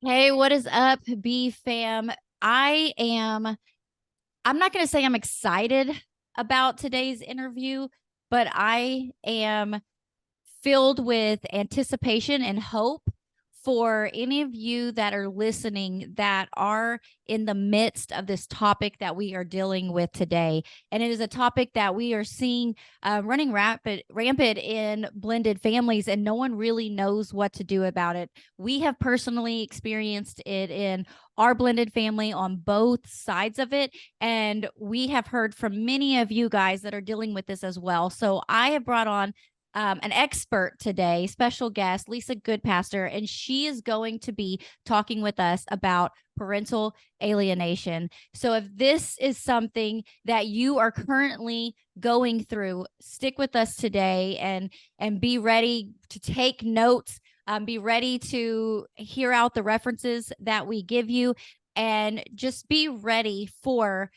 Hey, what is up, B fam? I am, I'm not going to say I'm excited about today's interview, but I am filled with anticipation and hope for any of you that are listening that are in the midst of this topic that we are dealing with today. And it is a topic that we are seeing running rampant in blended families, and no one really knows what to do about it. We have personally experienced it in our blended family on both sides of it. And we have heard from many of you guys that are dealing with this as well. So I have brought on an expert today, special guest, Lisa Goodpaster, and she is going to be talking with us about parental alienation. So if this is something that you are currently going through, stick with us today and be ready to take notes. Be ready to hear out the references that we give you, and just be ready for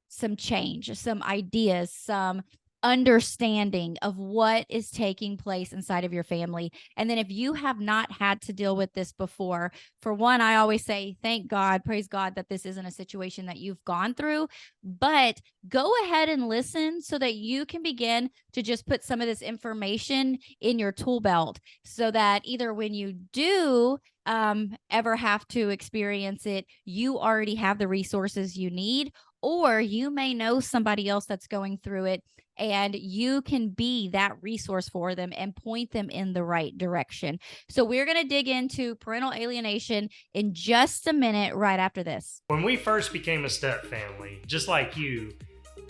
some change, some ideas, some understanding of what is taking place inside of your family. And then if you have not had to deal with this before, for one, I always say, thank God, praise God that this isn't a situation that you've gone through, but go ahead and listen so that you can begin to just put some of this information in your tool belt so that either when you do ever have to experience it, you already have the resources you need, or you may know somebody else that's going through it and you can be that resource for them and point them in the right direction. So we're going to dig into parental alienation in just a minute right after this. When we first became a step family, just like you,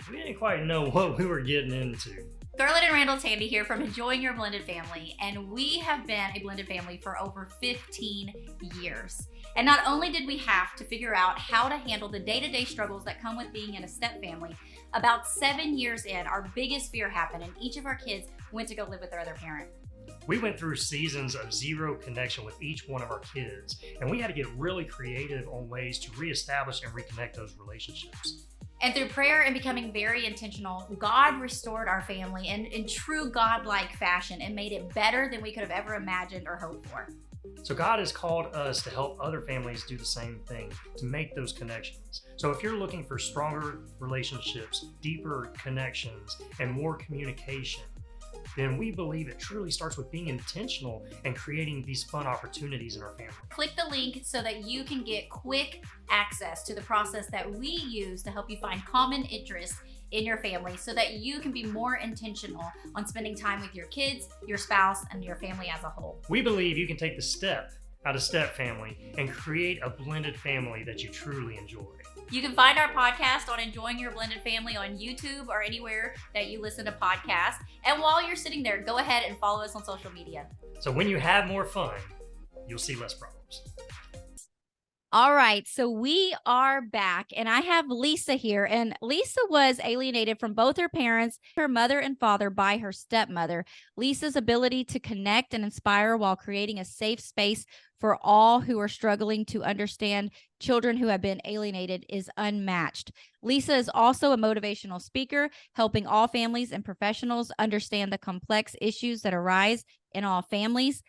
we didn't quite know what we were getting into. Scarlett and Randall Tandy here from Enjoying Your Blended Family, and we have been a blended family for over 15 years. And not only did we have to figure out how to handle the day-to-day struggles that come with being in a step family, about 7 years in, our biggest fear happened and each of our kids went to go live with their other parent. We went through seasons of zero connection with each one of our kids, and we had to get really creative on ways to reestablish and reconnect those relationships. And through prayer and becoming very intentional, God restored our family in true God-like fashion and made it better than we could have ever imagined or hoped for. So God has called us to help other families do the same thing, to make those connections. So if you're looking for stronger relationships, deeper connections, and more communication, then we believe it truly starts with being intentional and creating these fun opportunities in our family. Click the link so that you can get quick access to the process that we use to help you find common interests in your family so that you can be more intentional on spending time with your kids, your spouse, and your family as a whole. We believe you can take the step out of step family and create a blended family that you truly enjoy. You can find our podcast on Enjoying Your Blended Family on YouTube or anywhere that you listen to podcasts. And while you're sitting there, go ahead and follow us on social media. So when you have more fun, you'll see less problems. All right, so we are back, and I have Lisa here. And Lisa was alienated from both her parents, her mother and father, by her stepmother. Lisa's ability to connect and inspire while creating a safe space for all who are struggling to understand children who have been alienated is unmatched. Lisa is also a motivational speaker, helping all families and professionals understand the complex issues that arise in all families.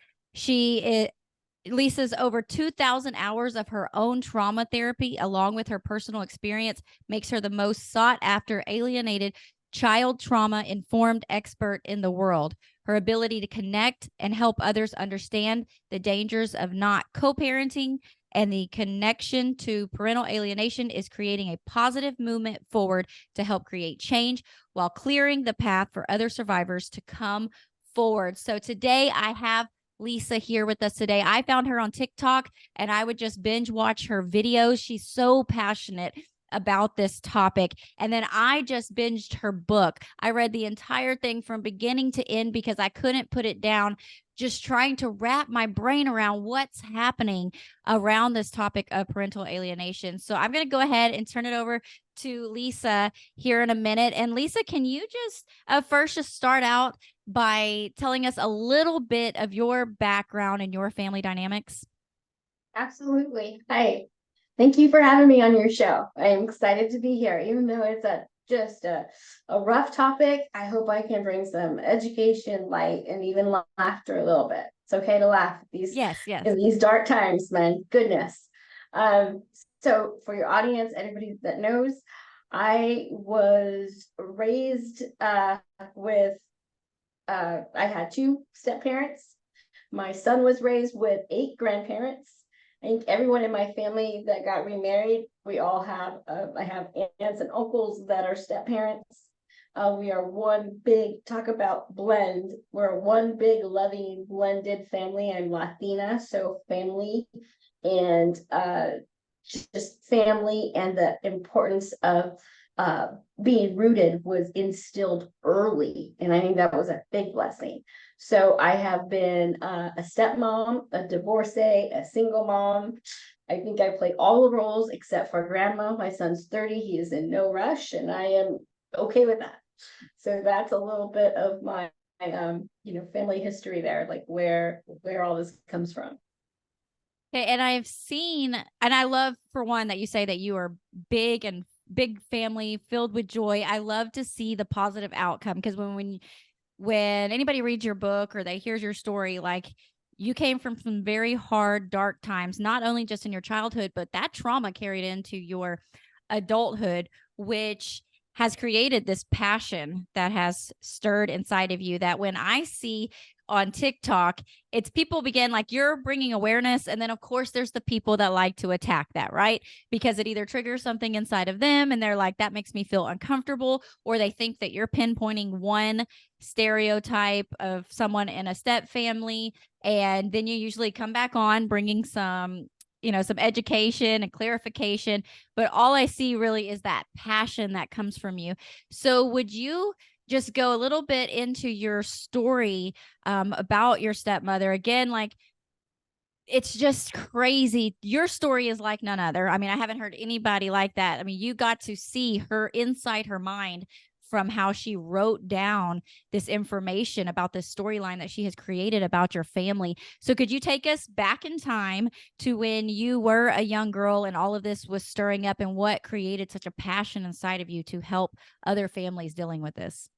Lisa's over 2,000 hours of her own trauma therapy, along with her personal experience, makes her the most sought after alienated child trauma informed expert in the world. Her ability to connect and help others understand the dangers of not co-parenting and the connection to parental alienation is creating a positive movement forward to help create change while clearing the path for other survivors to come forward. So today I have Lisa here with us today. I found her on TikTok and I would just binge watch her videos. She's so passionate about this topic. And then I just binged her book. I read the entire thing from beginning to end because I couldn't put it down, just trying to wrap my brain around what's happening around this topic of parental alienation. So I'm going to go ahead and turn it over to Lisa here in a minute. And Lisa, can you just first just start out by telling us a little bit of your background and your family dynamics? Absolutely. Hi. Thank you for having me on your show. I'm excited to be here, even though it's a just a rough topic. I hope I can bring some education, light, and even laughter a little bit. It's okay to laugh Yes, yes. in these dark times, man. Goodness. Um, so for your audience, anybody that knows, I was raised with I had 2 step parents. My son was raised with 8 grandparents. I think everyone in my family that got remarried, we all have, I have aunts and uncles that are step parents. We are one big, talk about blend. We're one big, loving, blended family. I'm Latina, so family and just family and the importance of being rooted was instilled early. And I think that was a big blessing. So I have been a stepmom, a divorcee, a single mom. I think I play all the roles except for grandma. My son's 30. He is in no rush, and I am okay with that. So that's a little bit of my family history there, like where all this comes from. Okay, and I've seen, and I love for one that you say that you are big family filled with joy. I love to see the positive outcome because when anybody reads your book or they hears your story, like you came from some very hard, dark times, not only just in your childhood, but that trauma carried into your adulthood, which has created this passion that has stirred inside of you that when I see on TikTok, it's people begin like you're bringing awareness. And then, of course, there's the people that like to attack that, right? Because it either triggers something inside of them and they're like, that makes me feel uncomfortable, or they think that you're pinpointing one stereotype of someone in a step family. And then you usually come back on bringing some education and clarification, but all I see really is that passion that comes from you. So would you just go a little bit into your story about your stepmother again? Like, it's just crazy. Your story is like none other. I mean, I haven't heard anybody like that. I mean, you got to see her inside her mind from how she wrote down this information about this storyline that she has created about your family. So could you take us back in time to when you were a young girl and all of this was stirring up, and what created such a passion inside of you to help other families dealing with this?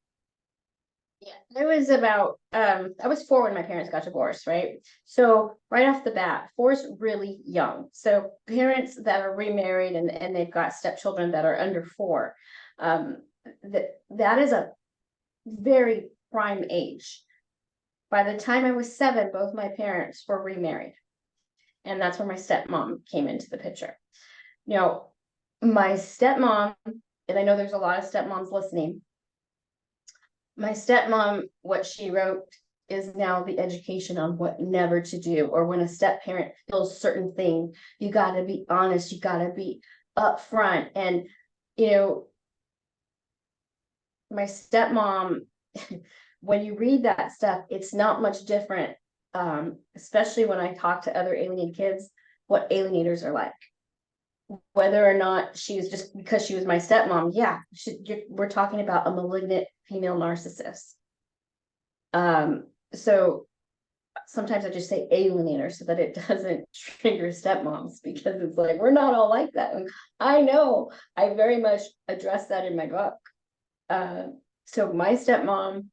Yeah, it was about I was 4 when my parents got divorced, right? So right off the bat, 4 is really young. So parents that are remarried and they've got stepchildren that are under 4, that is a very prime age. By the time I was 7, both my parents were remarried. And that's where my stepmom came into the picture. You know, my stepmom, and I know there's a lot of stepmoms listening, my stepmom, what she wrote is now the education on what never to do, or when a step parent feels certain thing, you got to be honest, you got to be upfront. And my stepmom, when you read that stuff, it's not much different, especially when I talk to other alienated kids, what alienators are like. Whether or not she was just because she was my stepmom, yeah, we're talking about a malignant female narcissist. So sometimes I just say alienator so that it doesn't trigger stepmoms, because it's like we're not all like that. And I know I very much address that in my book. So my stepmom,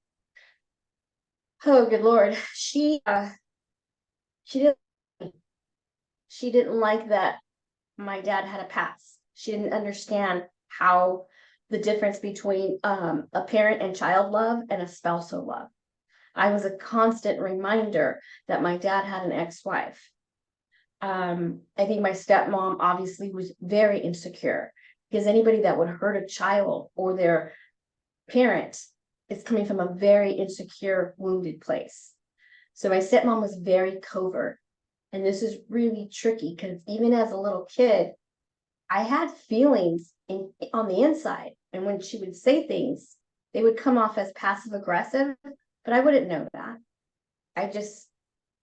oh good Lord, she didn't she didn't like that my dad had a past. She didn't understand how the difference between a parent and child love and a spousal love. I was a constant reminder that my dad had an ex-wife. I think my stepmom obviously was very insecure, because anybody that would hurt a child or their parent is coming from a very insecure, wounded place. So my stepmom was very covert. And this is really tricky because even as a little kid, I had feelings on the inside. And when she would say things, they would come off as passive aggressive, but I wouldn't know that. I just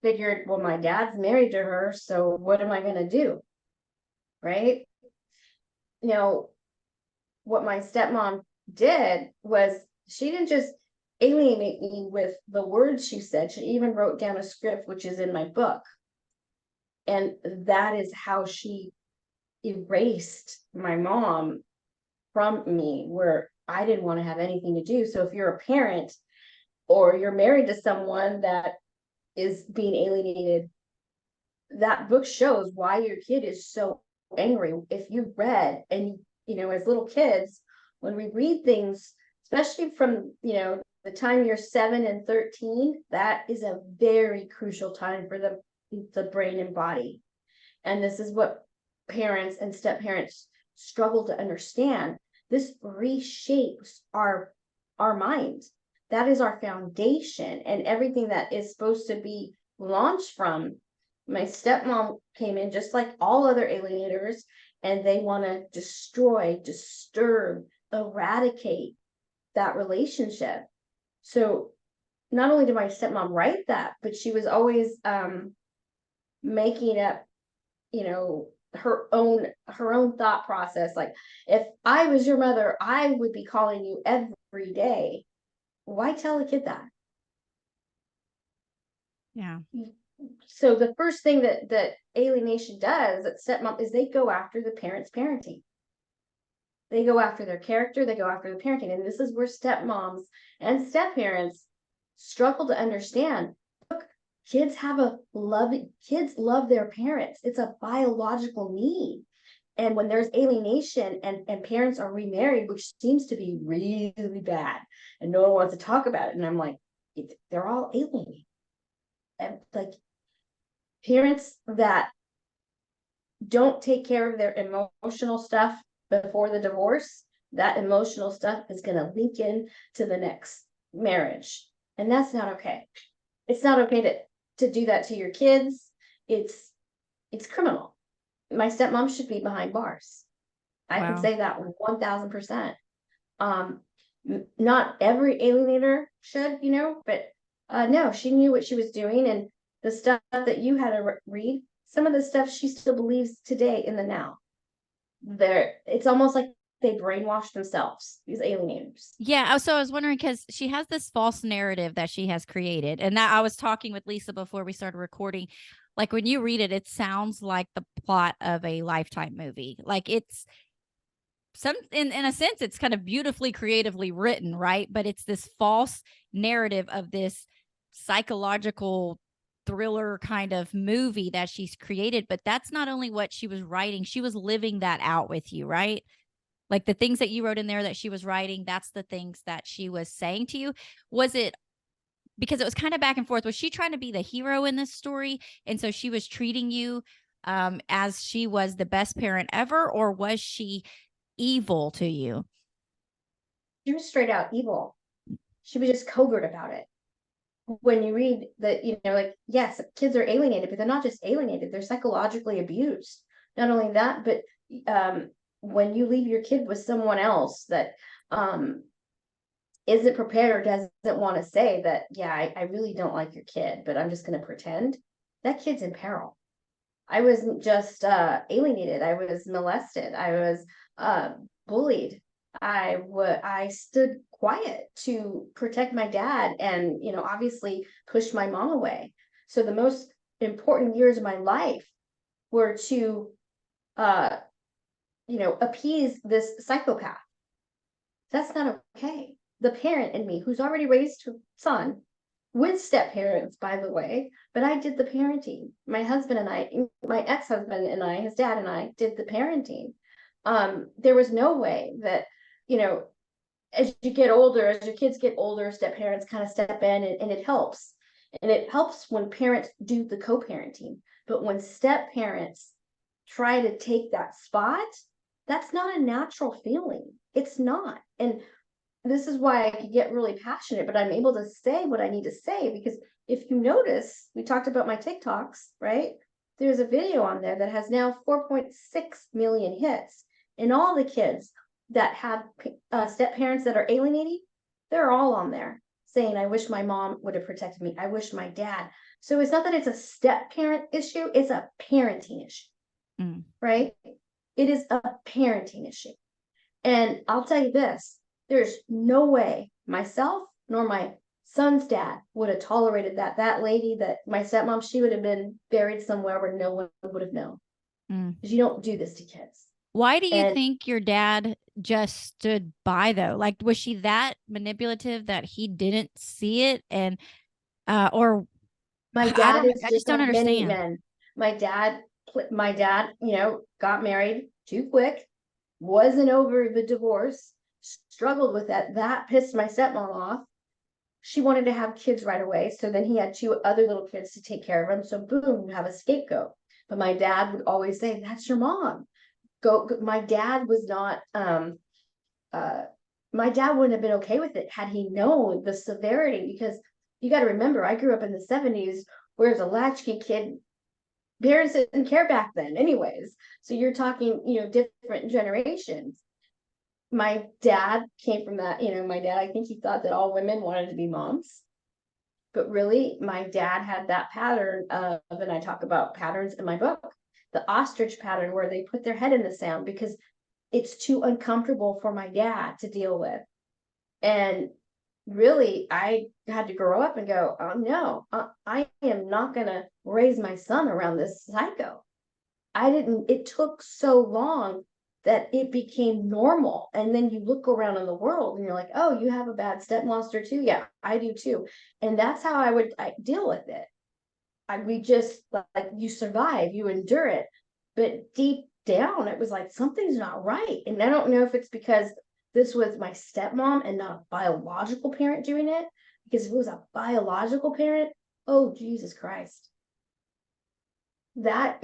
figured, well, my dad's married to her, so what am I going to do? Right? What my stepmom did was she didn't just alienate me with the words she said. She even wrote down a script, which is in my book. And that is how she erased my mom from me, where I didn't want to have anything to do. So if you're a parent or you're married to someone that is being alienated, that book shows why your kid is so angry. If you read, and as little kids, when we read things, especially from the time you're 7 and 13, that is a very crucial time for the brain and body. And this is what parents and step parents struggle to understand. This reshapes our minds. That is our foundation, and everything that is supposed to be launched from. My stepmom came in just like all other alienators, and they want to destroy, disturb, eradicate that relationship. So not only did my stepmom write that, but she was always making up, her own thought process. Like, if I was your mother, I would be calling you every day. Why tell a kid that? Yeah. So the first thing that alienation does at stepmom is they go after the parent's parenting. They go after their character, they go after the parenting. And this is where stepmoms and step-parents struggle to understand. Look, kids love their parents. It's a biological need. And when there's alienation and parents are remarried, which seems to be really bad, and no one wants to talk about it. And I'm like, they're all alienated. And like, parents that don't take care of their emotional stuff before the divorce, that emotional stuff is going to link in to the next marriage. And that's not okay. It's not okay to do that to your kids. It's criminal. My stepmom should be behind bars. I can say that 1000%. Not every alienator should, but no, she knew what she was doing. And the stuff that you had to read, some of the stuff she still believes today in the now. It's almost like they brainwashed themselves, these alienators. Yeah. So I was wondering, because she has this false narrative that she has created. And that I was talking with Lisa before we started recording. Like, when you read it, it sounds like the plot of a Lifetime movie. Like, it's in a sense, it's kind of beautifully creatively written, right? But it's this false narrative of this psychological thriller kind of movie that she's created. But that's not only what she was writing, she was living that out with you, right? Like, the things that you wrote in there that she was writing, that's the things that she was saying to you. Was it, because it was kind of back and forth, was she trying to be the hero in this story, and so she was treating you as she was the best parent ever, or was she evil to you? She was straight out evil. She was just covert about it. When you read that, like, yes, kids are alienated, but they're not just alienated, they're psychologically abused. Not only that, but when you leave your kid with someone else that isn't prepared or doesn't want to say that, yeah, I really don't like your kid, but I'm just going to pretend, that kid's in peril. I wasn't just alienated, I was molested, I was bullied. I stood quiet to protect my dad, and obviously pushed my mom away. So the most important years of my life were to appease this psychopath. That's not okay. The parent in me, who's already raised her son with step parents, by the way, but I did the parenting. My husband and I, my ex-husband and I, his dad and I did the parenting. There was no way that, as you get older, as your kids get older, step parents kind of step in, and it helps. And it helps when parents do the co-parenting. But when step parents try to take that spot, that's not a natural feeling. It's not. And this is why I could get really passionate, but I'm able to say what I need to say, because if you notice, we talked about my TikToks, right? There's a video on there that has now 4.6 million hits, and all the kids that have step parents that are alienating, they're all on there saying, I wish my mom would have protected me. I wish my dad. So it's not that it's a step parent issue, it's a parenting issue, right? It is a parenting issue. And I'll tell you this, there's no way myself nor my son's dad would have tolerated that. That lady, that my stepmom, she would have been buried somewhere where no one would have known. Because you don't do this to kids. Why do you And think your dad just stood by though? Like, was she that manipulative that he didn't see it? And, or my I dad don't, is I just just don't like many understand. men. My dad, got married too quick, wasn't over the divorce, struggled with that. That pissed my stepmom off. She wanted to have kids right away. So then he had two other little kids to take care of him. So boom, you have a scapegoat. But my dad would always say, "That's your mom." Go. My dad was not. Uh, my dad wouldn't have been okay with it had he known the severity. Because you got to remember, I grew up in the '70s, where as a latchkey kid, parents didn't care back then, anyways. So you're talking, different generations. My dad came from that. My dad, I think he thought that all women wanted to be moms. But really, my dad had that pattern of, and I talk about patterns in my book, the ostrich pattern, where they put their head in the sand because it's too uncomfortable for my dad to deal with. And really, I had to grow up and go, oh, no, I am not going to raise my son around this psycho. It took so long that it became normal. And then you look around in the world and you're like, oh, you have a bad stepmonster too. Yeah, I do too. And that's how I deal with it. We just, like, you survive, you endure it. But deep down, it was like, something's not right. And I don't know if it's because this was my stepmom and not a biological parent doing it. Because if it was a biological parent, oh, Jesus Christ. That's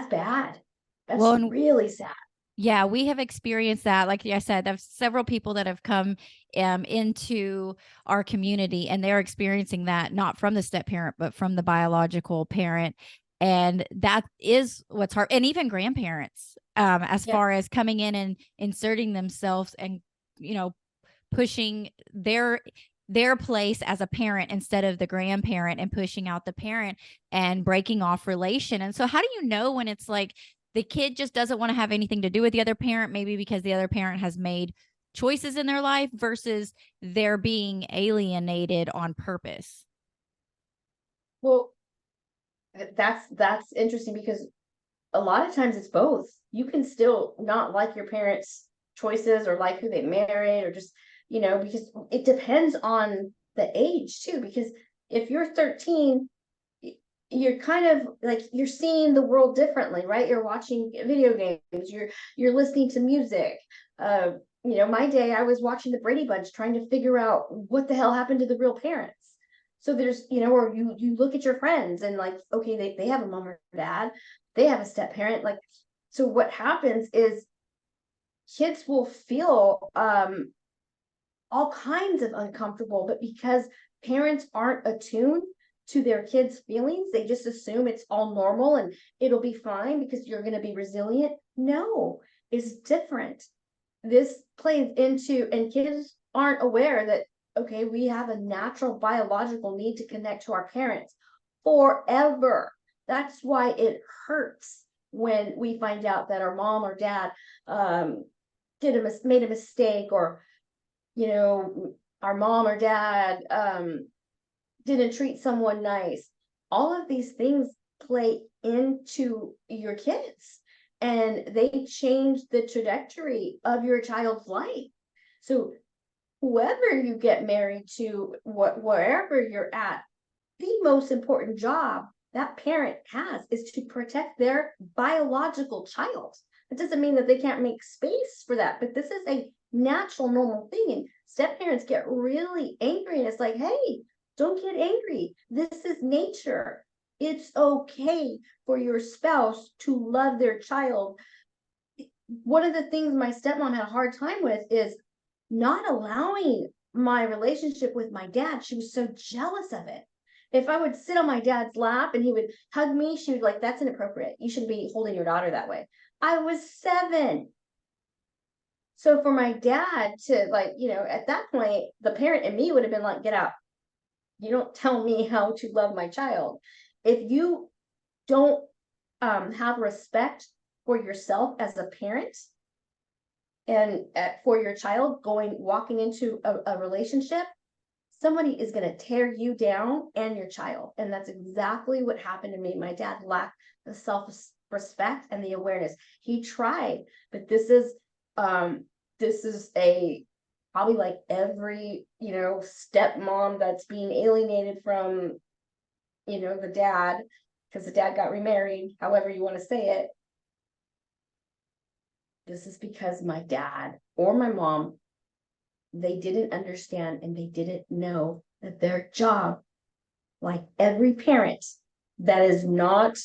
bad. Well, That's and really sad. yeah, we have experienced that. Like I said, there's several people that have come into our community and they're experiencing that not from the step parent, but from the biological parent. And that is what's hard. And even grandparents, as Yeah. far as coming in and inserting themselves and, you know, pushing their place as a parent instead of the grandparent and pushing out the parent and breaking off relation. And so how do you know when it's like the kid just doesn't want to have anything to do with the other parent, maybe because the other parent has made choices in their life versus they're being alienated on purpose? Well, that's interesting because a lot of times it's both. You can still not like your parents' choices or like who they married or just, because it depends on the age too. Because if you're 13, you're kind of like you're seeing the world differently, right? You're watching video games, you're listening to music. Uh, my day I was watching the Brady Bunch trying to figure out what the hell happened to the real parents. So there's, or you look at your friends and like, okay, they have a mom or dad, they have a step parent. Like, so what happens is kids will feel all kinds of uncomfortable, but because parents aren't attuned to their kids' feelings, they just assume it's all normal and it'll be fine because you're going to be resilient. No, it's different. This plays into, and kids aren't aware that, okay, we have a natural biological need to connect to our parents forever. That's why it hurts when we find out that our mom or dad made a mistake, or our mom or dad didn't treat someone nice. All of these things play into your kids and they change the trajectory of your child's life. So whoever you get married to, wherever you're at, the most important job that parent has is to protect their biological child. It doesn't mean that they can't make space for that, but this is a natural, normal thing. And step parents get really angry, and it's like, hey, don't get angry. This is nature. It's okay for your spouse to love their child. One of the things my stepmom had a hard time with is not allowing my relationship with my dad. She was so jealous of it. If I would sit on my dad's lap and he would hug me, she would like, that's inappropriate. You shouldn't be holding your daughter that way. I was 7. So for my dad to like, at that point, the parent in me would have been like, get out. You don't tell me how to love my child. If you don't have respect for yourself as a parent and for your child walking into a relationship, somebody is going to tear you down and your child. And that's exactly what happened to me. My dad lacked the respect and the awareness. He tried, but this is a probably like every, stepmom that's being alienated from, the dad, because the dad got remarried, however you want to say it. This is because my dad or my mom, they didn't understand and they didn't know that their job, like every parent that is not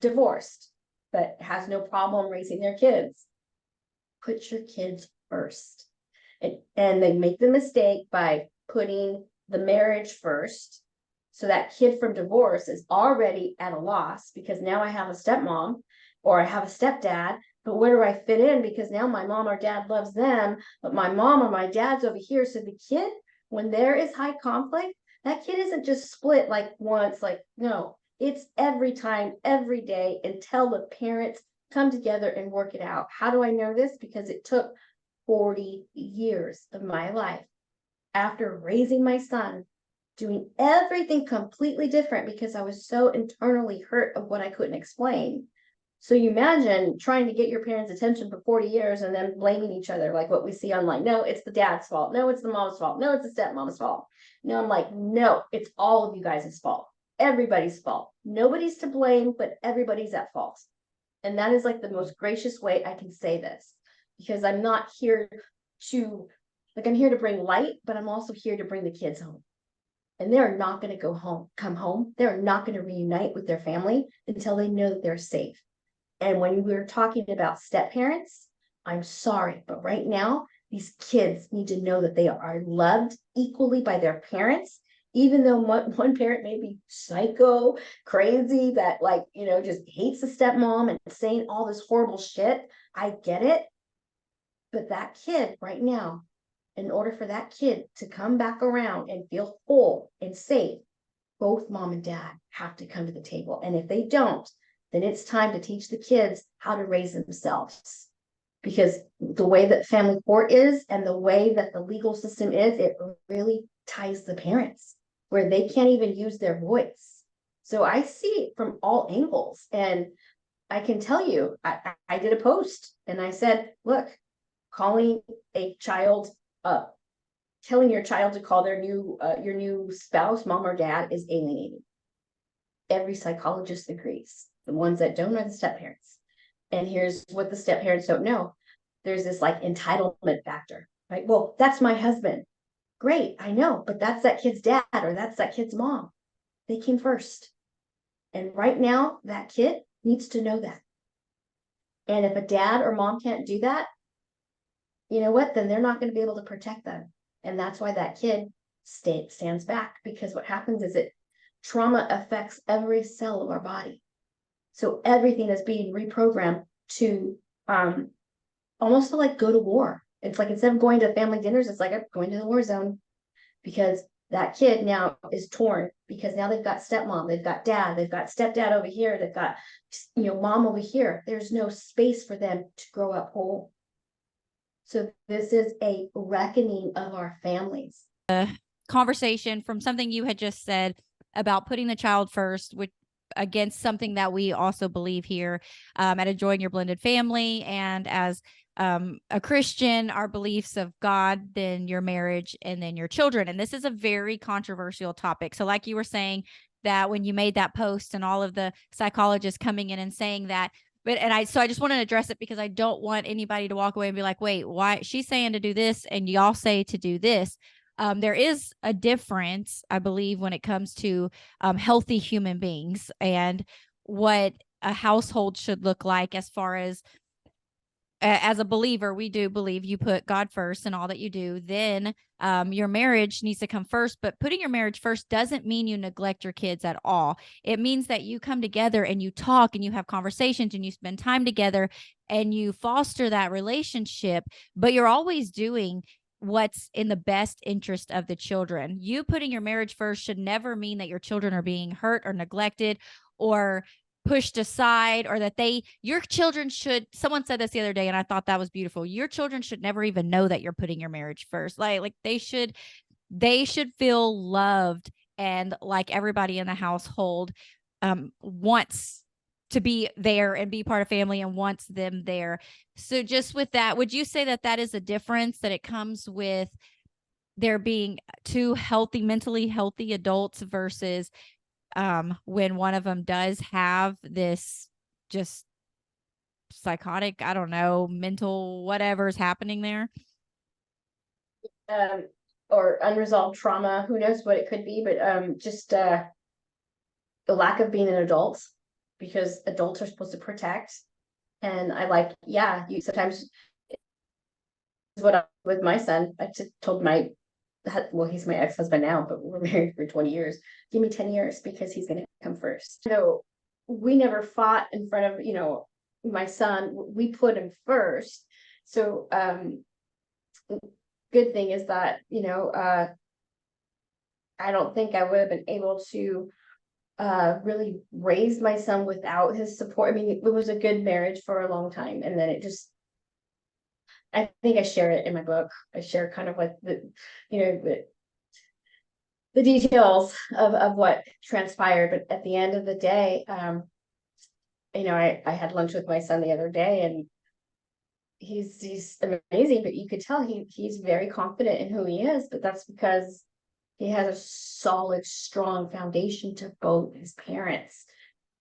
divorced, but has no problem raising their kids, put your kids first. And they make the mistake by putting the marriage first. So that kid from divorce is already at a loss because now I have a stepmom or I have a stepdad, but where do I fit in? Because now my mom or dad loves them, but my mom or my dad's over here. So the kid, when there is high conflict, that kid isn't just split like once, like, no, it's every time, every day until the parents come together and work it out. How do I know this? Because it took 40 years of my life after raising my son, doing everything completely different because I was so internally hurt of what I couldn't explain. So you imagine trying to get your parents' attention for 40 years and then blaming each other, like what we see online. No, it's the dad's fault. No, it's the mom's fault. No, it's the stepmom's fault. No, I'm like, no, it's all of you guys' fault. Everybody's fault. Nobody's to blame, but everybody's at fault. And that is like the most gracious way I can say this, because I'm not here to, like, I'm here to bring light, but I'm also here to bring the kids home. And they're not going to come home. They're not going to reunite with their family until they know that they're safe. And when we're talking about step parents, I'm sorry, but right now, these kids need to know that they are loved equally by their parents, even though one parent may be psycho, crazy, that like, just hates the stepmom and saying all this horrible shit. I get it. But that kid right now, in order for that kid to come back around and feel whole and safe, both mom and dad have to come to the table. And if they don't, then it's time to teach the kids how to raise themselves. Because the way that family court is and the way that the legal system is, it really ties the parents where they can't even use their voice. So I see it from all angles. And I can tell you, I did a post and I said, look, calling a child up, telling your child to call their your new spouse, mom or dad, is alienating. Every psychologist agrees. The ones that don't are the step parents. And here's what the step parents don't know. There's this like entitlement factor, right? Well, that's my husband. Great, I know, but that's that kid's dad or that's that kid's mom. They came first. And right now, that kid needs to know that. And if a dad or mom can't do that, you know what? Then they're not going to be able to protect them. And that's why that kid stands back, because what happens is trauma affects every cell of our body. So everything is being reprogrammed to almost to like go to war. It's like instead of going to family dinners, it's like I'm going to the war zone, because that kid now is torn, because now they've got stepmom, they've got dad, they've got stepdad over here, they've got mom over here. There's no space for them to grow up whole. So this is a reckoning of our families. Conversation from something you had just said about putting the child first, which against something that we also believe here at Enjoying Your Blended Family, and as a Christian, our beliefs of God, then your marriage, and then your children. And this is a very controversial topic. So like you were saying, that when you made that post and all of the psychologists coming in and saying that, so I just want to address it because I don't want anybody to walk away and be like, wait, why she's saying to do this and y'all say to do this. There is a difference, I believe, when it comes to healthy human beings and what a household should look like. As a believer, we do believe you put God first in all that you do. Then your marriage needs to come first. But putting your marriage first doesn't mean you neglect your kids at all. It means that you come together and you talk and you have conversations and you spend time together and you foster that relationship. But you're always doing what's in the best interest of the children. You putting your marriage first should never mean that your children are being hurt or neglected or pushed aside, or that your children should, someone said this the other day and I thought that was beautiful. Your children should never even know that you're putting your marriage first. Like they should feel loved and like everybody in the household wants to be there and be part of family and wants them there. So just with that, would you say that that is a difference, that it comes with there being two healthy, mentally healthy adults versus when one of them does have this just psychotic, I don't know, mental whatever's happening there? Or unresolved trauma, who knows what it could be, but just the lack of being an adult, because adults are supposed to protect. And I like, yeah, you sometimes what I, with my son, I just told my, well, he's my ex-husband now, but we're married for 20 years. Give me 10 years because he's going to come first. So we never fought in front of, my son. We put him first. So good thing is that, I don't think I would have been able to really raise my son without his support. I mean, it was a good marriage for a long time, and then it just, I think I share it in my book. I share kind of like the details of what transpired. But at the end of the day, I had lunch with my son the other day, and he's amazing, but you could tell he's very confident in who he is, but that's because he has a solid, strong foundation to both his parents.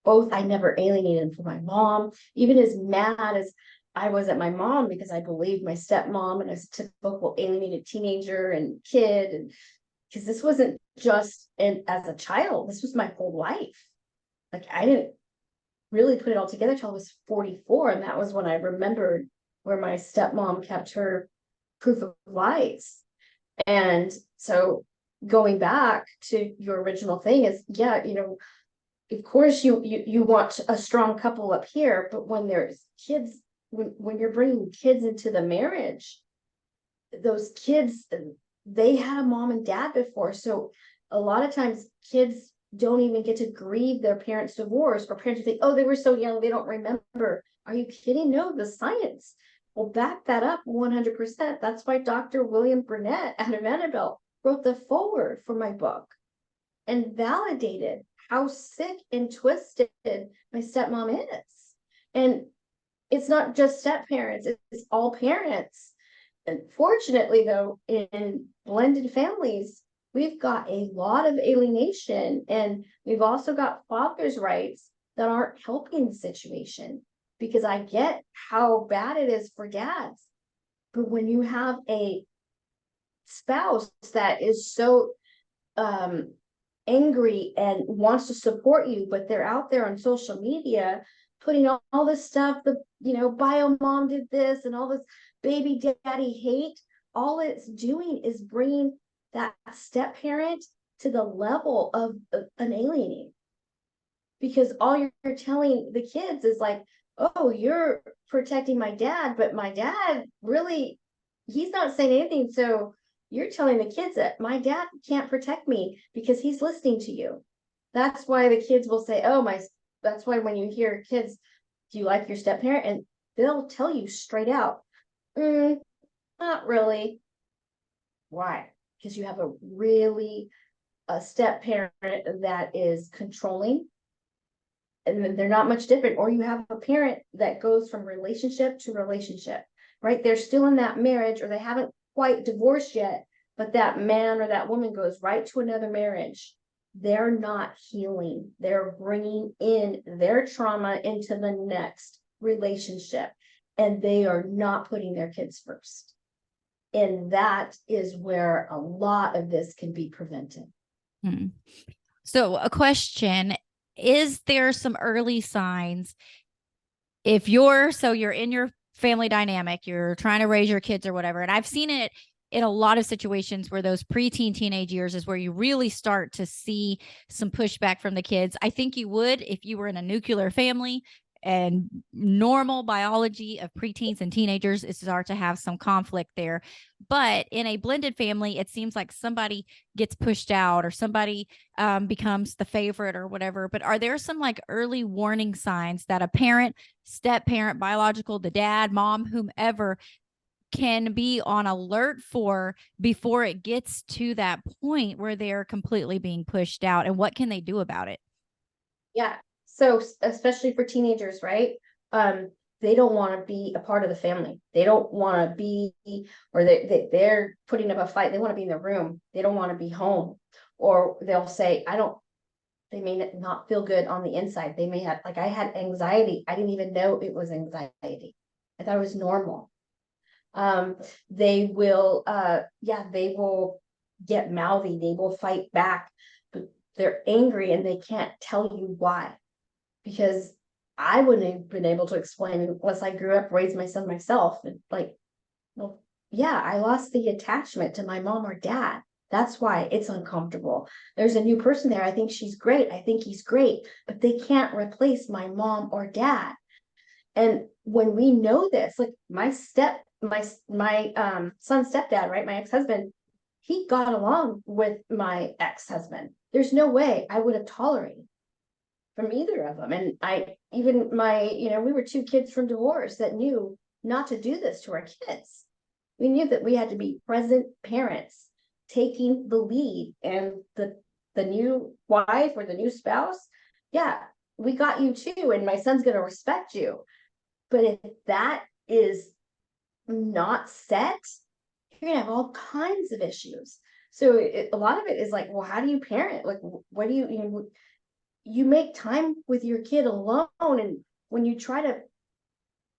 Both, I never alienated him from my mom, even as mad as I was at my mom, because I believed my stepmom and I was a typical alienated teenager and kid. And because this wasn't just as a child, this was my whole life. Like, I didn't really put it all together till I was 44. And that was when I remembered where my stepmom kept her proof of lies. And so going back to your original thing is, yeah, of course you want a strong couple up here, but when there's kids, when you're bringing kids into the marriage, those kids, they had a mom and dad before. So a lot of times kids don't even get to grieve their parents' divorce, or parents think, oh, they were so young, they don't remember. Are you kidding? No, the science will back that up 100%. That's why Dr. William Burnett out of Annabelle wrote the foreword for my book and validated how sick and twisted my stepmom is. And it's not just step parents, it's all parents. And fortunately, though, in blended families, we've got a lot of alienation, and we've also got fathers' rights that aren't helping the situation, because I get how bad it is for dads. But when you have a spouse that is so angry and wants to support you, but they're out there on social media putting all this stuff, bio mom did this and all this baby daddy hate, all it's doing is bringing that step parent to the level of an alienating. Because all you're telling the kids is like, oh, you're protecting my dad, but my dad really, he's not saying anything. So you're telling the kids that my dad can't protect me because he's listening to you. That's why the kids will say, that's why when you hear kids, do you like your step parent? And they'll tell you straight out, not really. Why? Because you have a step parent that is controlling, and they're not much different. Or you have a parent that goes from relationship to relationship, right? They're still in that marriage, or they haven't quite divorced yet, but that man or that woman goes right to another marriage. They're not healing. They're bringing in their trauma into the next relationship, and they are not putting their kids first. And that is where a lot of this can be prevented. So a question, is there some early signs if you're in your family dynamic, you're trying to raise your kids or whatever, and I've seen it in a lot of situations where those preteen teenage years is where you really start to see some pushback from the kids. I think you would if you were in a nuclear family, and normal biology of preteens and teenagers is start to have some conflict there. But in a blended family, it seems like somebody gets pushed out, or somebody becomes the favorite or whatever. But are there some like early warning signs that a parent, step parent, biological, the dad, mom, whomever, can be on alert for before it gets to that point where they're completely being pushed out? And what can they do about it? Yeah. So especially for teenagers, right? They don't want to be a part of the family. They don't want to be, or they're putting up a fight. They want to be in the room. They don't want to be home. Or they'll say, I don't, they may not feel good on the inside. They may have, like I had anxiety. I didn't even know it was anxiety. I thought it was normal. They will, they will get mouthy. They will fight back, but they're angry and they can't tell you why. Because I wouldn't have been able to explain unless I grew up, raised my son myself. And like, well, yeah, I lost the attachment to my mom or dad. That's why it's uncomfortable. There's a new person there. I think she's great. I think he's great, but they can't replace my mom or dad. And when we know this, like my son's stepdad, right? My ex-husband, he got along with my ex-husband. There's no way I would have tolerated from either of them. And we were two kids from divorce that knew not to do this to our kids. We knew that we had to be present parents, taking the lead, and the new wife or the new spouse, yeah, we got you too, and my son's going to respect you. But if that is not set, you're gonna have all kinds of issues. So a lot of it is like, well, how do you parent? Like, what do you make time with your kid alone, and when you try to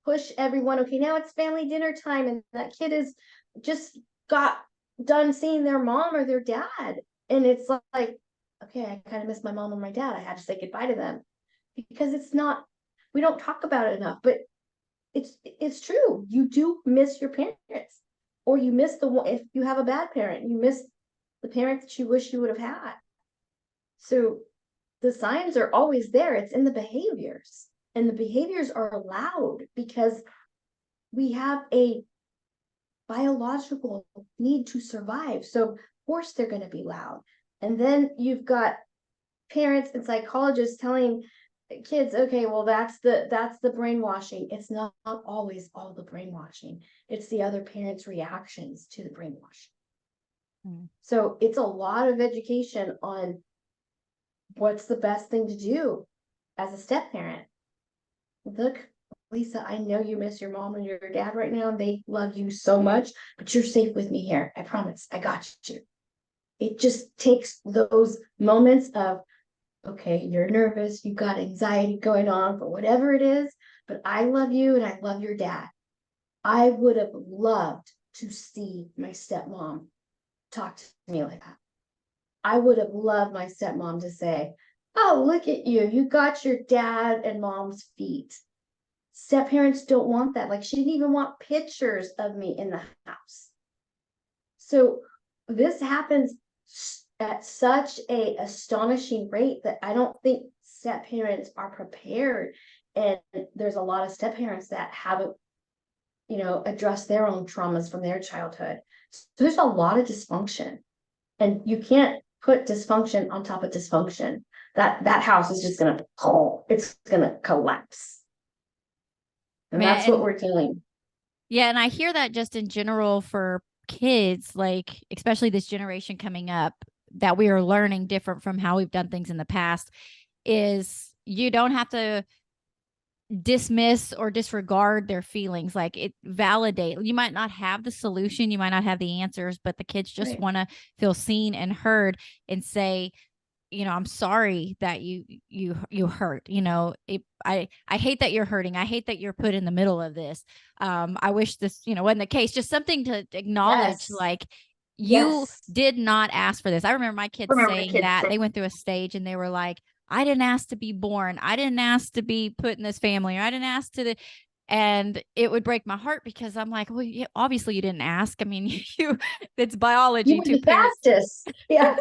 push everyone, okay, now it's family dinner time, and that kid is just got done seeing their mom or their dad, and it's like, okay, I kind of miss my mom and my dad. I had to say goodbye to them, because we don't talk about it enough, but it's true. You do miss your parents, or you miss the one, if you have a bad parent, you miss the parent that you wish you would have had. So the signs are always there. It's in the behaviors, and the behaviors are allowed because we have a biological need to survive. So of course they're going to be loud. And then you've got parents and psychologists telling kids, okay, well, that's the brainwashing. It's not always all the brainwashing. It's the other parents' reactions to the brainwashing. So it's a lot of education on what's the best thing to do as a step parent. Look, Lisa, I know you miss your mom and your dad right now, and they love you so much, but you're safe with me here. I promise. I got you. It just takes those moments of, okay, you're nervous, you got anxiety going on for whatever it is, but I love you and I love your dad. I would have loved to see my stepmom talk to me like that. I would have loved my stepmom to say, oh, look at you. You got your dad and mom's feet. Step parents don't want that. Like, she didn't even want pictures of me in the house. So this happens at such a astonishing rate that I don't think step parents are prepared. And there's a lot of step parents that haven't, addressed their own traumas from their childhood. So there's a lot of dysfunction, and you can't put dysfunction on top of dysfunction. That house is just it's gonna collapse. And that's what we're doing. Yeah, and I hear that just in general for kids, like especially this generation coming up, that we are learning different from how we've done things in the past, is you don't have to dismiss or disregard their feelings. Like, it validate. You might not have the solution, you might not have the answers, but the kids just want to feel seen and heard, and say, I'm sorry that you hurt. I hate that you're hurting. I hate that you're put in the middle of this. I wish this, wasn't the case. Just something to acknowledge, like, you did not ask for this. I remember my kids saying that. They went through a stage and they were like, I didn't ask to be born. I didn't ask to be put in this family. Or I didn't ask to and it would break my heart, because I'm like, well, obviously you didn't ask. I mean, it's biology. You were the fastest. Yeah.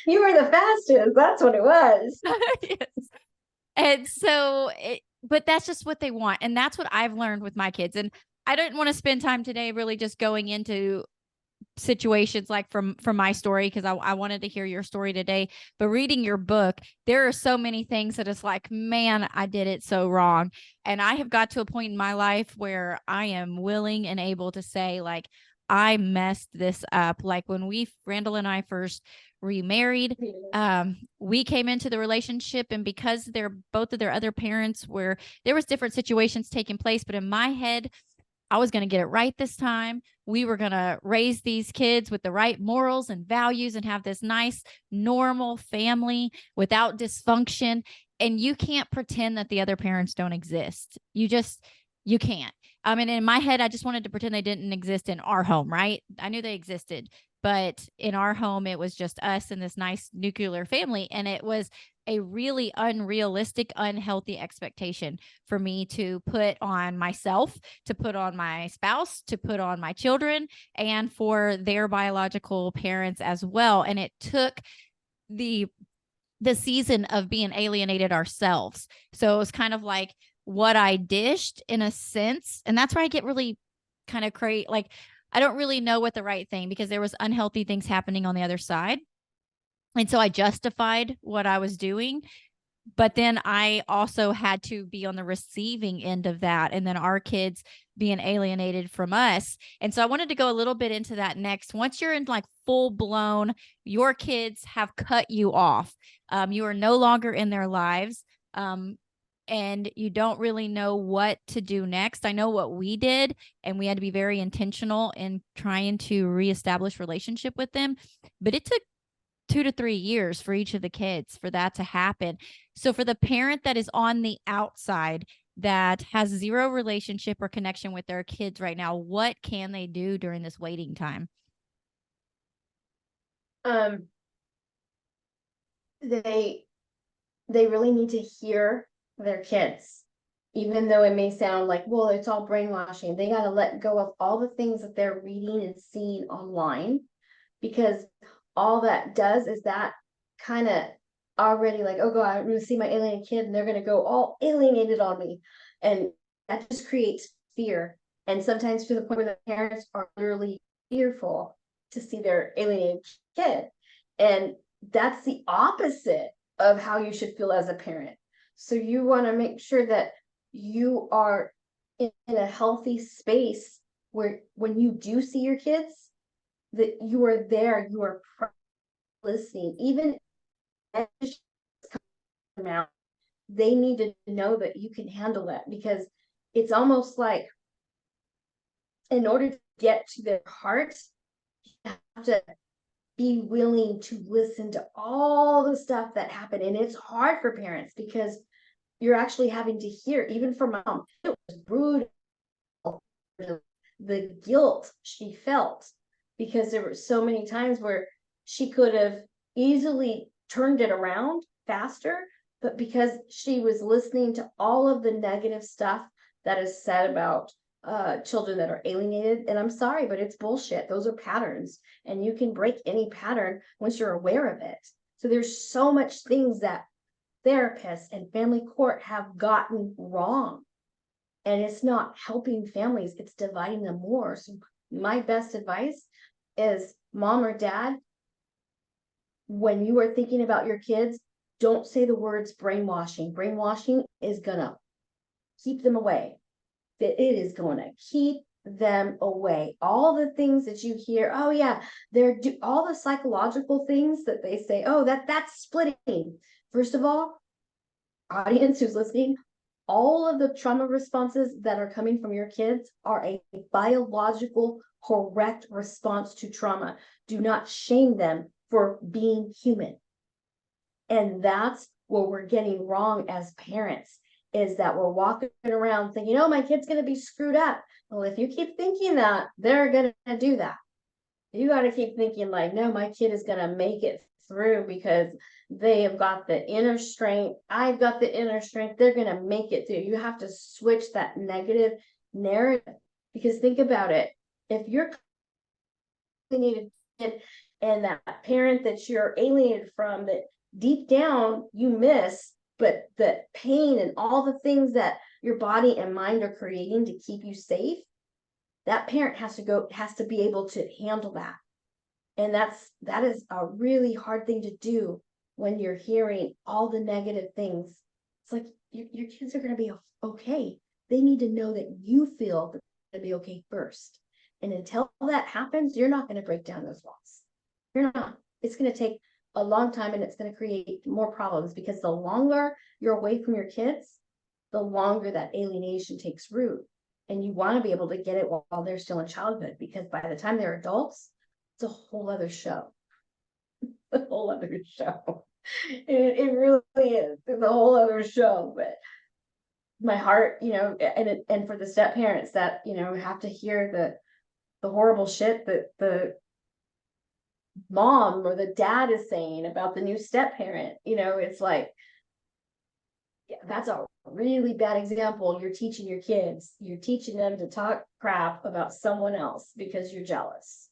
You were the fastest. That's what it was. Yes. And so, but that's just what they want. And that's what I've learned with my kids. And I don't want to spend time today really just going into situations like from my story, because I wanted to hear your story today. But reading your book, there are so many things that it's like, man, I did it so wrong. And I have got to a point in my life where I am willing and able to say, like, I messed this up. Like when Randall and I first remarried, we came into the relationship, and because both of their other parents there was different situations taking place, but in my head, I was going to get it right this time. We were going to raise these kids with the right morals and values and have this nice, normal family without dysfunction. And you can't pretend that the other parents don't exist. You can't. I mean, in my head, I just wanted to pretend they didn't exist in our home, right? I knew they existed, but in our home, it was just us and this nice nuclear family. And it was a really unrealistic, unhealthy expectation for me to put on myself, to put on my spouse, to put on my children, and for their biological parents as well. And it took the season of being alienated ourselves. So it was kind of like what I dished in a sense. And that's where I get really kind of crazy. Like, I don't really know what the right thing, because there was unhealthy things happening on the other side. And so I justified what I was doing. But then I also had to be on the receiving end of that. And then our kids being alienated from us. And so I wanted to go a little bit into that next. Once you're in like full blown, your kids have cut you off. You are no longer in their lives. And you don't really know what to do next. I know what we did, and we had to be very intentional in trying to reestablish relationship with them. But it took 2 to 3 years for each of the kids for that to happen. So for the parent that is on the outside that has zero relationship or connection with their kids right now, what can they do during this waiting time? They really need to hear their kids, even though it may sound like, well, it's all brainwashing. They got to let go of all the things that they're reading and seeing online, because all that does is that kind of already like, oh God, I'm going to see my alienated kid and they're going to go all alienated on me. And that just creates fear. And sometimes to the point where the parents are literally fearful to see their alienated kid. And that's the opposite of how you should feel as a parent. So you want to make sure that you are in a healthy space where when you do see your kids, that you are there, you are listening, even out, they need to know that you can handle that, because it's almost like in order to get to their heart, you have to be willing to listen to all the stuff that happened. And it's hard for parents because you're actually having to hear, even for mom, it was brutal, the guilt she felt, because there were so many times where she could have easily turned it around faster, but because she was listening to all of the negative stuff that is said about children that are alienated, and I'm sorry, but it's bullshit. Those are patterns, and you can break any pattern once you're aware of it. So there's so much things that therapists and family court have gotten wrong, and it's not helping families, it's dividing them more. So my best advice is, mom or dad, when you are thinking about your kids, don't say the words brainwashing. Brainwashing is gonna keep them away. It is gonna keep them away. All the things that you hear, oh yeah, all the psychological things that they say, oh, that's splitting. First of all, audience who's listening, all of the trauma responses that are coming from your kids are a biological correct response to trauma. Do not shame them for being human. And that's what we're getting wrong as parents, is that we're walking around thinking, oh, my kid's going to be screwed up. Well, if you keep thinking that, they're going to do that. You got to keep thinking like, no, my kid is going to make it through because they have got the inner strength. I've got the inner strength. They're going to make it through. You have to switch that negative narrative, because think about it. If you're alienated and that parent that you're alienated from, that deep down you miss, but the pain and all the things that your body and mind are creating to keep you safe, that parent has to be able to handle that. And that is a really hard thing to do when you're hearing all the negative things. It's like your kids are going to be okay. They need to know that you feel that they're going to be okay first. And until that happens, you're not going to break down those walls. You're not. It's going to take a long time, and it's going to create more problems, because the longer you're away from your kids, the longer that alienation takes root. And you want to be able to get it while they're still in childhood, because by the time they're adults, it's a whole other show. A whole other show. It really is. It's a whole other show. But my heart, and for the step parents that, have to hear the horrible shit that the mom or the dad is saying about the new step parent, it's like, yeah, that's a really bad example. You're teaching your kids, you're teaching them to talk crap about someone else because you're jealous.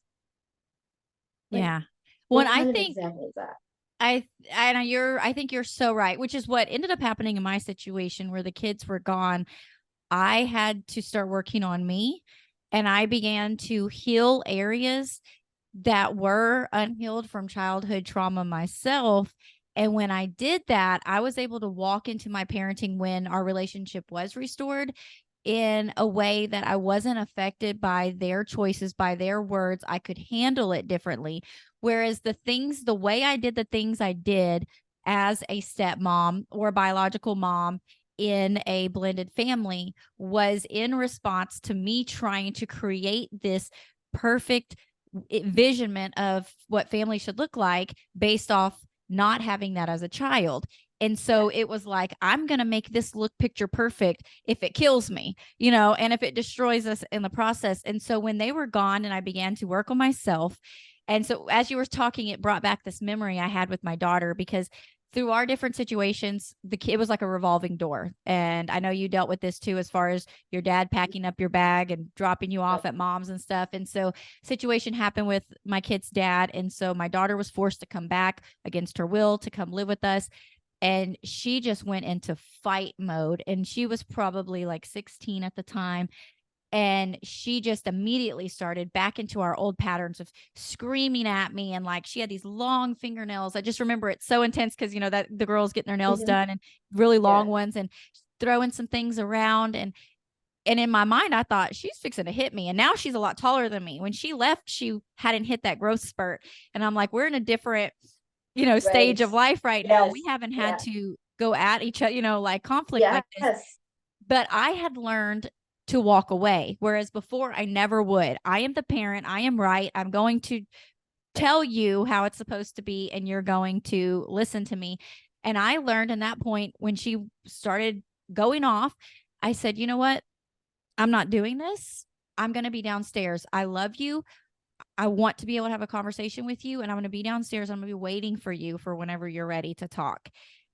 Like, Yeah. Well, what I kind of think example is that? I think you're so right, which is what ended up happening in my situation where the kids were gone. I had to start working on me, and I began to heal areas that were unhealed from childhood trauma myself. And when I did that, I was able to walk into my parenting when our relationship was restored in a way that I wasn't affected by their choices, by their words. I could handle it differently. Whereas the way I did the things I did as a stepmom or biological mom in a blended family was in response to me trying to create this perfect visionment of what family should look like based off not having that as a child. And so it was like, I'm going to make this look picture perfect if it kills me, and if it destroys us in the process. And so when they were gone and I began to work on myself, and so as you were talking, it brought back this memory I had with my daughter, because through our different situations, it was like a revolving door. And I know you dealt with this too, as far as your dad packing up your bag and dropping you off at mom's and stuff. And so situation happened with my kid's dad. And so my daughter was forced to come back against her will to come live with us. And she just went into fight mode. And she was probably like 16 at the time. And she just immediately started back into our old patterns of screaming at me. And like, she had these long fingernails. I just remember it so intense because, that the girls getting their nails done, and really long ones, and throwing some things around. And in my mind, I thought, she's fixing to hit me. And now she's a lot taller than me. When she left, she hadn't hit that growth spurt. And I'm like, we're in a different, stage of life right now. Yes. We haven't had Yeah. to go at each other, like conflict like this. Yes. But I had learned to walk away, whereas before I never would. I am the parent. I am right. I'm going to tell you how it's supposed to be, and you're going to listen to me. And I learned in that point, when she started going off, I said, you know what? I'm not doing this. I'm going to be downstairs. I love you. I want to be able to have a conversation with you, and I'm going to be downstairs. I'm going to be waiting for you for whenever you're ready to talk.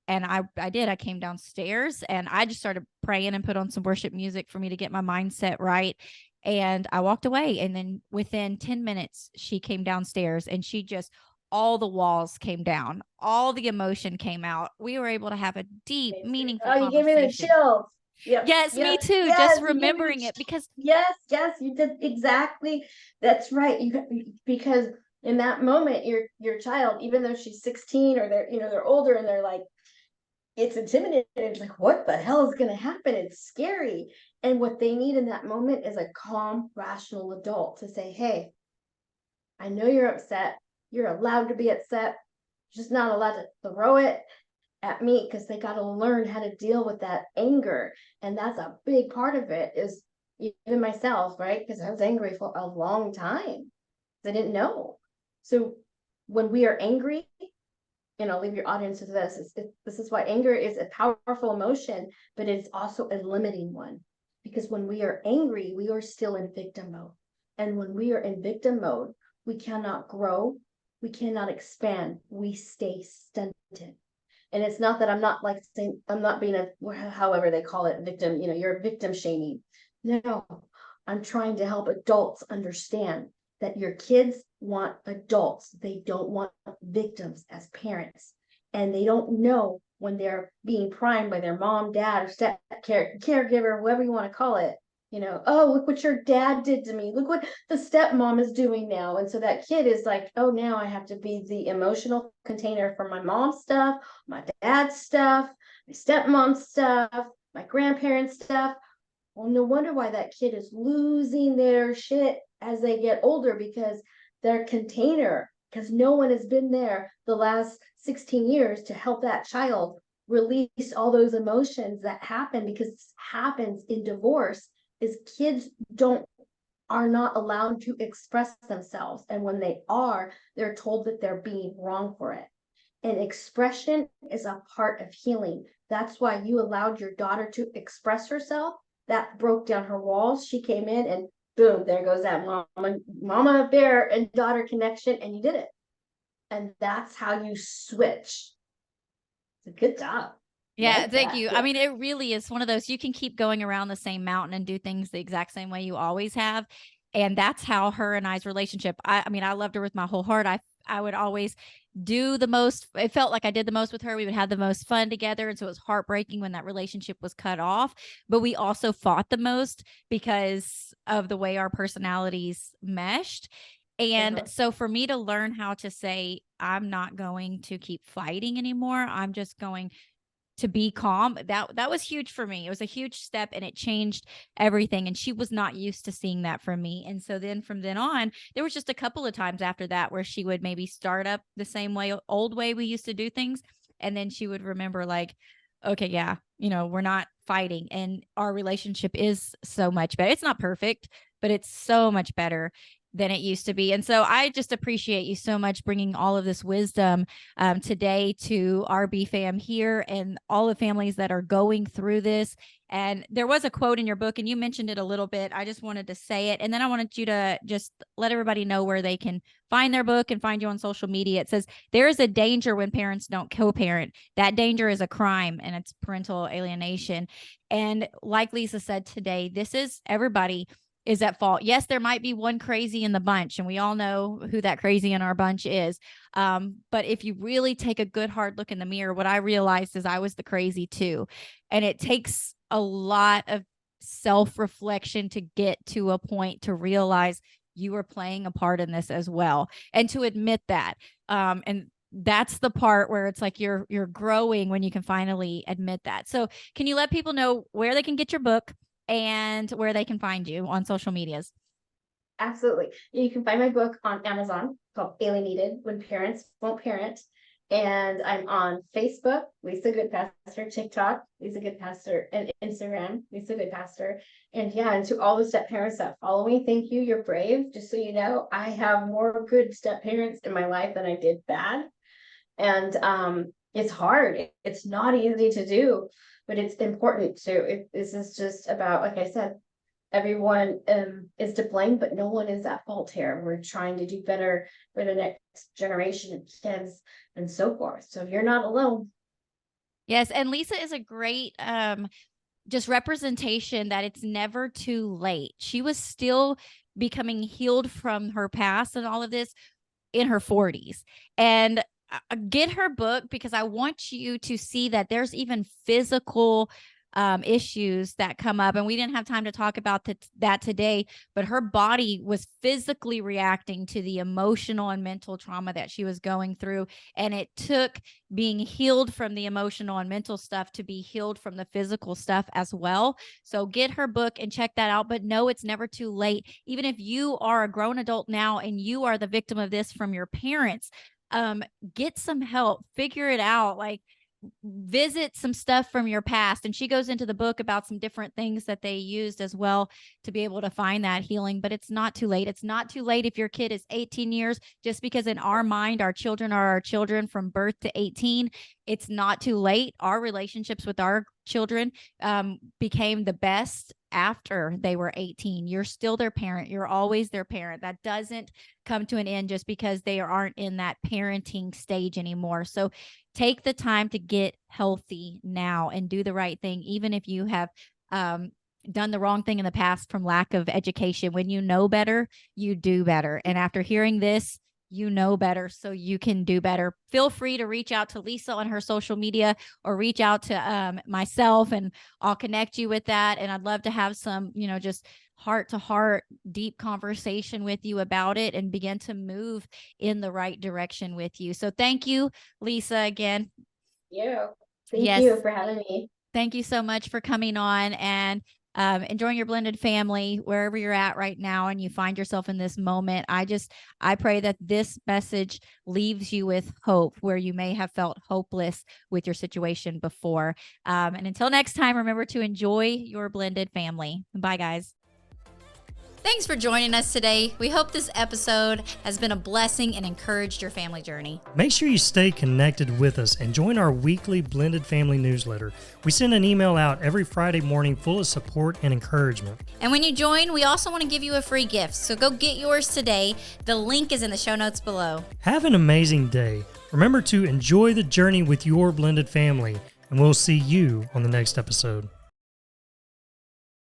And I did. I came downstairs and I just started praying and put on some worship music for me to get my mindset right. And I walked away. And then within 10 minutes, she came downstairs, and all the walls came down. All the emotion came out. We were able to have a deep, meaningful Oh, you gave me the conversation. chills. Yep. Yes, me Yep. too. Yes, Just you gave me remembering it, because yes, you did exactly. That's right. Because in that moment, your child, even though she's 16, or they're older, and they're like, it's intimidating. It's like, what the hell is going to happen? It's scary. And what they need in that moment is a calm, rational adult to say, hey, I know you're upset. You're allowed to be upset. You're just not allowed to throw it at me, because they got to learn how to deal with that anger. And that's a big part of it, is even myself, right? Because I was angry for a long time. I didn't know. So when we are angry, and I'll leave your audience with this. This is why anger is a powerful emotion, but it's also a limiting one. Because when we are angry, we are still in victim mode. And when we are in victim mode, we cannot grow, we cannot expand, we stay stunted. And it's not that I'm not like saying, I'm not being however they call it, victim, you're victim shaming. No, I'm trying to help adults understand that your kids want adults. They don't want victims as parents. And they don't know when they're being primed by their mom, dad, or step caregiver, whoever you want to call it. Oh, look what your dad did to me. Look what the stepmom is doing now. And so that kid is like, oh, now I have to be the emotional container for my mom's stuff, my dad's stuff, my stepmom's stuff, my grandparents' stuff. Well, no wonder why that kid is losing their shit as they get older, because their container, because no one has been there the last 16 years to help that child release all those emotions that happen, because this happens in divorce, is kids don't are not allowed to express themselves. And when they are, they're told that they're being wrong for it. And expression is a part of healing. That's why you allowed your daughter to express herself. That broke down her walls. She came in and boom, there goes that mama bear and daughter connection, and you did it. And that's how you switch. It's a good job. Yeah, Like thank that. you. Yeah. I mean, it really is one of those, you can keep going around the same mountain and do things the exact same way you always have. And that's how her and I's relationship. I mean, I loved her with my whole heart. I would always do the most. It felt like I did the most with her. We would have the most fun together. And so it was heartbreaking when that relationship was cut off. But we also fought the most because of the way our personalities meshed. And so for me to learn how to say, I'm not going to keep fighting anymore, I'm just going to be calm, that was huge for me. It was a huge step, and it changed everything, and she was not used to seeing that from me. And so then from then on, there was just a couple of times after that where she would maybe start up the same way, old way we used to do things, and then she would remember, like, okay, yeah, we're not fighting, and our relationship is so much better. It's not perfect, but it's so much better than it used to be. And so I just appreciate you so much bringing all of this wisdom today to our B fam here and all the families that are going through this. And there was a quote in your book, and you mentioned it a little bit. I just wanted to say it. And then I wanted you to just let everybody know where they can find their book and find you on social media. It says, there is a danger when parents don't co-parent. That danger is a crime, and it's parental alienation. And like Lisa said today, this is everybody is at fault. Yes, there might be one crazy in the bunch, and we all know who that crazy in our bunch is. But if you really take a good hard look in the mirror, what I realized is I was the crazy too. And it takes a lot of self-reflection to get to a point to realize you are playing a part in this as well, and to admit that. And that's the part where it's like you're growing when you can finally admit that. So can you let people know where they can get your book and where they can find you on social medias? Absolutely. You can find my book on Amazon called Alienated, When Parents Won't Parent. And I'm on Facebook, Lisa Goodpaster, TikTok, Lisa Goodpaster, and Instagram, Lisa Goodpaster. And yeah, and to all the step parents that follow me, thank you. You're brave. Just so you know, I have more good step parents in my life than I did bad. And it's hard. It's not easy to do, but it's important to. This is just about, like I said, everyone is to blame, but no one is at fault here. We're trying to do better for the next generation of kids and so forth. So you're not alone. Yes, and Lisa is a great just representation that it's never too late. She was still becoming healed from her past and all of this in her 40s. And get her book, because I want you to see that there's even physical issues that come up. And we didn't have time to talk about that today, but her body was physically reacting to the emotional and mental trauma that she was going through. And it took being healed from the emotional and mental stuff to be healed from the physical stuff as well. So get her book and check that out. But no, it's never too late. Even if you are a grown adult now and you are the victim of this from your parents, get some help, figure it out. Like, visit some stuff from your past. And she goes into the book about some different things that they used as well to be able to find that healing. But it's not too late. It's not too late if your kid is 18 years, just because in our mind, our children are our children from birth to 18. It's not too late. Our relationships with our children became the best after they were 18. You're still their parent. You're always their parent. That doesn't come to an end just because they aren't in that parenting stage anymore. So take the time to get healthy now and do the right thing, even if you have done the wrong thing in the past from lack of education. When you know better, you do better. And after hearing this, you know better, so you can do better. Feel free to reach out to Lisa on her social media, or reach out to myself, and I'll connect you with that. And I'd love to have some, just heart to heart, deep conversation with you about it and begin to move in the right direction with you. So thank you, Lisa, again. Yeah. Thank Yes. you for having me. Thank you so much for coming on. And enjoying your blended family wherever you're at right now and you find yourself in this moment. I pray that this message leaves you with hope where you may have felt hopeless with your situation before. And until next time, remember to enjoy your blended family. Bye, guys. Thanks for joining us today. We hope this episode has been a blessing and encouraged your family journey. Make sure you stay connected with us and join our weekly Blended Family newsletter. We send an email out every Friday morning full of support and encouragement. And when you join, we also want to give you a free gift. So go get yours today. The link is in the show notes below. Have an amazing day. Remember to enjoy the journey with your blended family, and we'll see you on the next episode.